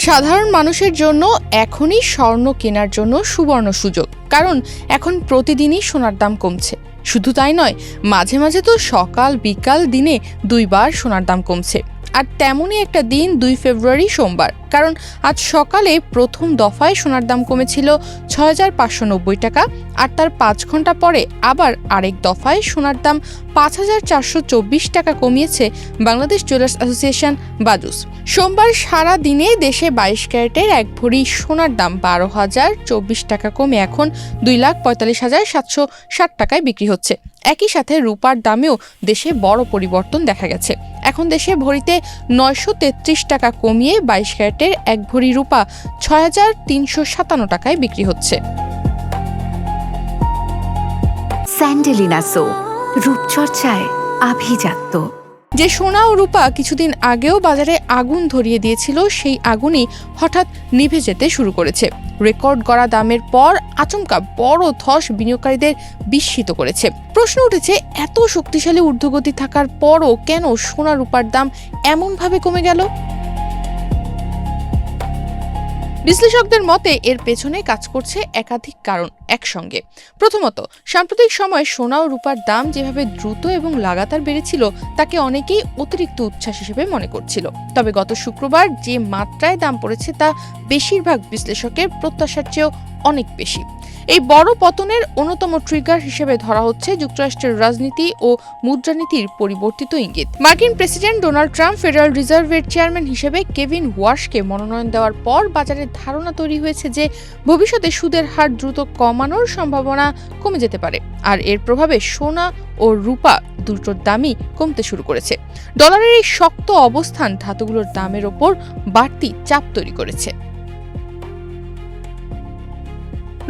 সাধারণ মানুষের জন্য এখনই স্বর্ণ কেনার জন্য সুবর্ণ সুযোগ, কারণ এখন প্রতিদিনই সোনার দাম কমছে। শুধু তাই নয়, মাঝে মাঝে তো সকাল বিকাল দিনে দুইবার সোনার দাম কমছে। আর তেমনই একটা দিন 2 ফেব্রুয়ারি সোমবার, কারণ আজ সকালে প্রথম দফায় সোনার দাম কমেছিল ৬,৫৯০ টাকা, আর তার ৫ ঘন্টা পরে আবার আরেক দফায় সোনার দাম ৫,৪২৪ টাকা কমিয়েছে বাংলাদেশ জুয়েলার্স অ্যাসোসিয়েশন বাজুস। সোমবার সারা দিনে দেশে ২২ ক্যারেটের ১ ভরি সোনার দাম ১২,০২৪ টাকা কমে এখন ২,৪৫,৭৬০ টাকায় বিক্রি হচ্ছে। একই সাথে রূপার দামেও দেশে বড় পরিবর্তন দেখা গেছে। এখন দেশে ভরিতে ৯৩৩ টাকা কমিয়ে ২২ ক্যারেটের ১ ভরি রূপা ৬,৩৫৭ টাকায় বিক্রি হচ্ছে। স্যান্ডেলিনা সো, রূপচর্চায় আভিজাত্য। যে সোনা ও রূপা কিছুদিন আগেও বাজারে আগুন ধরিয়ে দিয়েছিল, সেই আগুনই হঠাৎ নিভে যেতে শুরু করেছে। রেকর্ড গড়া দামের পর আচমকা বড় ধস বিনিয়োগকারীদের বিস্মিত করেছে। প্রশ্ন উঠেছে, এত শক্তিশালী ঊর্ধ্বগতি থাকার পরও কেন সোনা রূপার দাম এমনভাবে কমে গেল? বিশ্লেষকদের মতে এর পেছনে কাজ করছে একাধিক কারণ একসঙ্গে। প্রথমত, সাম্প্রতিক সময়ে সোনা ও রূপার দাম যেভাবে দ্রুত এবং লাগাতার বেড়েছিল, তাকে অনেকেই অতিরিক্ত উচ্ছ্বাস হিসেবে মনে করছিল। তবে গত শুক্রবার যে মাত্রায় দাম পড়েছে তা বেশিরভাগ বিশ্লেষকের প্রত্যাশার চেয়েও অনেক বেশি। এই বড় পতনের অন্যতম ট্রিগার হিসেবে ধরা হচ্ছে যুক্তরাষ্ট্রের রাজনীতি ও মুদ্রানীতির পরিবর্তিত ইঙ্গিত। মার্কিন প্রেসিডেন্ট ডোনাল্ড ট্রাম্প ফেডারেল রিজার্ভের চেয়ারম্যান হিসেবে কেভিন ওয়ার্শকে মনোনয়ন দেওয়ার পর বাজারে ধারণা তৈরি হয়েছে যে ভবিষ্যতে সুদের হার দ্রুত কমানোর সম্ভাবনা কমে যেতে পারে। আর এর প্রভাবে সোনা ও রূপা দুটোর দামই কমতে শুরু করেছে। ডলারের এই শক্ত অবস্থান ধাতুগুলোর দামের ওপর বাড়তি চাপ তৈরি করেছে।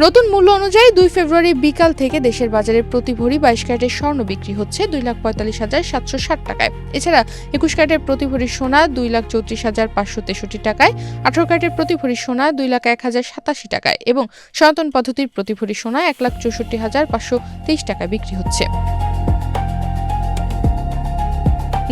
নতুন মূল্য অনুযায়ী ২ ফেব্রুয়ারি বিকাল থেকে দেশের বাজারে প্রতি ভরি ২২ ক্যারেটের স্বর্ণ বিক্রি হচ্ছে ২,৪৫,৭৬০ টাকায়। এছাড়া ২১ ক্যারেটের প্রতি ভরি সোনা ২,৩৪,৫৬৩ টাকায়, ১৮ ক্যারেটের প্রতি ভরি সোনা ২,০১,০৮৭ টাকায় এবং সনাতন পদ্ধতির প্রতি ভরি সোনা ১,৬৪,৫২৩ টাকায় বিক্রি হচ্ছে।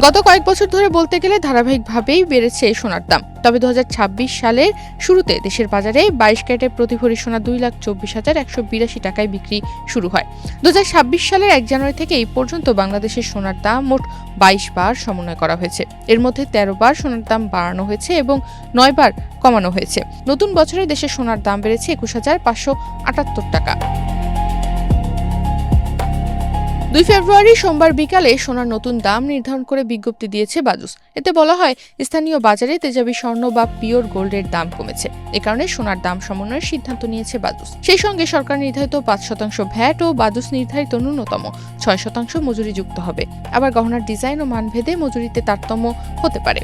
গত কয়েক বছর ধরে বলতে গেলে ধারাবাহিকভাবেই বেড়েছে সোনার দাম। তবে ২০২৬ সালের শুরুতে দেশের বাজারে ২২ ক্যারেটের প্রতি ভরি সোনা ২,২৪,১৮২ টাকায় বিক্রি শুরু হয়। ২০২৬ সালের ১ জানুয়ারি থেকে এই পর্যন্ত বাংলাদেশের সোনার দাম মোট ২২ বার সমন্বয় করা হয়েছে। এর মধ্যে ১৩ বার সোনার দাম বাড়ানো হয়েছে এবং ৯ বার কমানো হয়েছে। নতুন বছরে দেশের সোনার দাম বেড়েছে ২১,৫৭৮ টাকা। ২ ফেব্রুয়ারি সোমবার বিকালে সোনার নতুন দাম নির্ধারণ করে বিজ্ঞপ্তি দিয়েছে বাজুস। এতে বলা হয়, স্থানীয় বাজারে তেজাবি স্বর্ণ বা পিওর গোল্ডের দাম কমেছে। এ কারণে সোনার দাম সমন্বয়ের সিদ্ধান্ত নিয়েছে বাজুস। সেই সঙ্গে সরকার নির্ধারিত ৫% ভ্যাট ও বাজুস নির্ধারিত ন্যূনতম ৬% মজুরি যুক্ত হবে। আবার গহনার ডিজাইন ও মানভেদে মজুরিতে তারতম্য হতে পারে।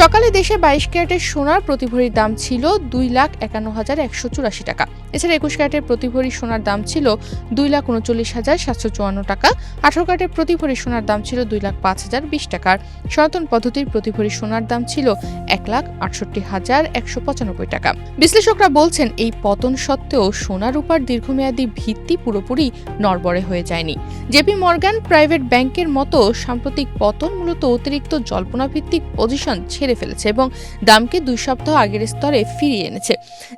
সকালে দেশে ২২ ক্যারেটের সোনার প্রতি ভরির দাম ছিল ২,৫১,১৮৪ টাকা। এছাড়া ২১ ক্যারেটের প্রতি ভরি সোনার দাম ছিল ২,৩৯,৭৫৪ টাকা। ১৮ ক্যারেটের প্রতি ভরি সোনার দাম ছিল ২,০৫,০২০ টাকা। সনাতন পদ্ধতির প্রতি ভরি সোনার দাম ছিল ১,৬৮,১৯৫ টাকা। বিশ্লেষকরা বলছেন, এই পতন সত্ত্বেও সোনা রূপার দীর্ঘমেয়াদী ভিত্তি পুরোপুরি নড়বড়ে হয়ে যায়নি। জেপি মর্গান প্রাইভেট ব্যাংকের মতো সাম্প্রতিক পতন মূলত অতিরিক্ত জল্পনা ভিত্তিক পজিশন ছেড়ে ফেলেছে এবং দামকে ২ সপ্তাহ আগের স্তরে ফিরিয়ে এনেছে,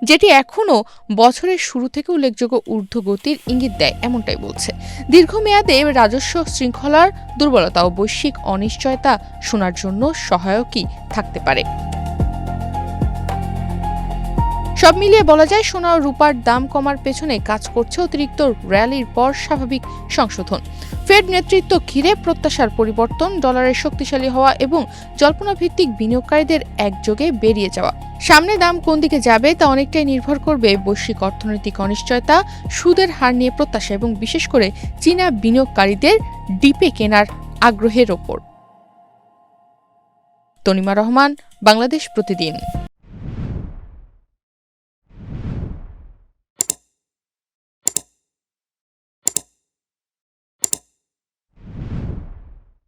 যেটি এখনও বছরের শুরু থেকে উল্লেখযোগ্য ঊর্ধ্বগতির ইঙ্গিত দেয়, এমনটাই বলছে। দীর্ঘমেয়াদে রাজস্ব শৃঙ্খলার দুর্বলতা ও বৈশ্বিক অনিশ্চয়তা সোনার জন্য সহায়কই থাকতে পারে। সব মিলিয়ে বলা যায়, সোনা ও রূপার দাম কমার পেছনে কাজ করছে অতিরিক্ত র্যালির পর স্বাভাবিক সংশোধন, ফেড নেতৃত্ব ঘিরে প্রত্যাশার পরিবর্তন, ডলারের শক্তিশালী হওয়া এবং জল্পনাভিত্তিক বিনিয়োগকারীদের একযোগে বেরিয়ে যাওয়া। সামনে দাম কোন দিকে যাবে তা অনেকটাই নির্ভর করবে বৈশ্বিক অর্থনৈতিক অনিশ্চয়তা, সুদের হার নিয়ে প্রত্যাশা এবং বিশেষ করে চীনা বিনিয়োগকারীদের ডিপে কেনার আগ্রহের ওপর। তনিমা রহমান, বাংলাদেশ প্রতিদিন।